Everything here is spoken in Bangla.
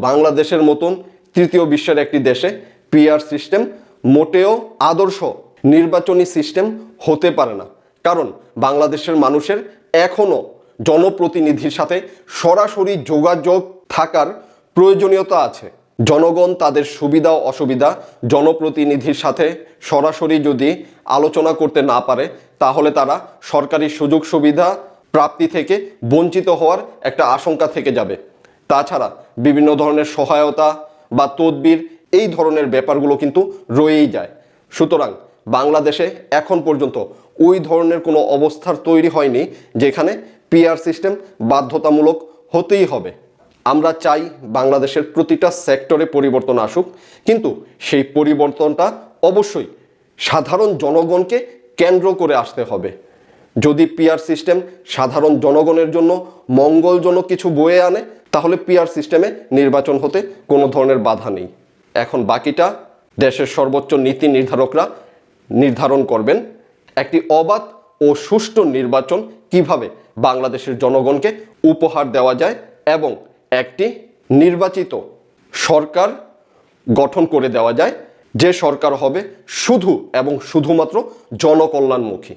বাংলাদেশের মতন তৃতীয় বিশ্বের একটি দেশে পিআর সিস্টেম মোটেও আদর্শ নির্বাচনী সিস্টেম হতে পারে না। কারণ বাংলাদেশের মানুষের এখনও জনপ্রতিনিধির সাথে সরাসরি যোগাযোগ থাকার প্রয়োজনীয়তা আছে। জনগণ তাদের সুবিধা ও অসুবিধা জনপ্রতিনিধির সাথে সরাসরি যদি আলোচনা করতে না পারে, তাহলে তারা সরকারি সুযোগ সুবিধা প্রাপ্তি থেকে বঞ্চিত হওয়ার একটা আশঙ্কা থেকে যাবে। তাছাড়া বিভিন্ন ধরনের সহায়তা বা তদবির এই ধরনের ব্যাপারগুলো কিন্তু রয়েই যায়। সুতরাং বাংলাদেশে এখন পর্যন্ত ওই ধরনের কোনো অবস্থার তৈরি হয়নি যেখানে পিআর সিস্টেম বাধ্যতামূলক হতেই হবে। আমরা চাই বাংলাদেশের প্রতিটা সেক্টরে পরিবর্তন আসুক, কিন্তু সেই পরিবর্তনটা অবশ্যই সাধারণ জনগণকে কেন্দ্র করে আসতে হবে। যদি পিআর সিস্টেম সাধারণ জনগণের জন্য মঙ্গলজনক কিছু বয়ে আনে, তাহলে পিআর সিস্টেমে নির্বাচন হতে কোনো ধরনের বাধা নেই। এখন বাকিটা দেশের সর্বোচ্চ নীতি নির্ধারকরা নির্ধারণ করবেন। একটি অবাধ ও সুষ্ঠু নির্বাচন কিভাবে বাংলাদেশের জনগণকে উপহার দেওয়া যায় এবং একটি নির্বাচিত সরকার গঠন করে দেওয়া যায়, যে সরকার হবে শুধু এবং শুধুমাত্র জনকল্যাণমুখী।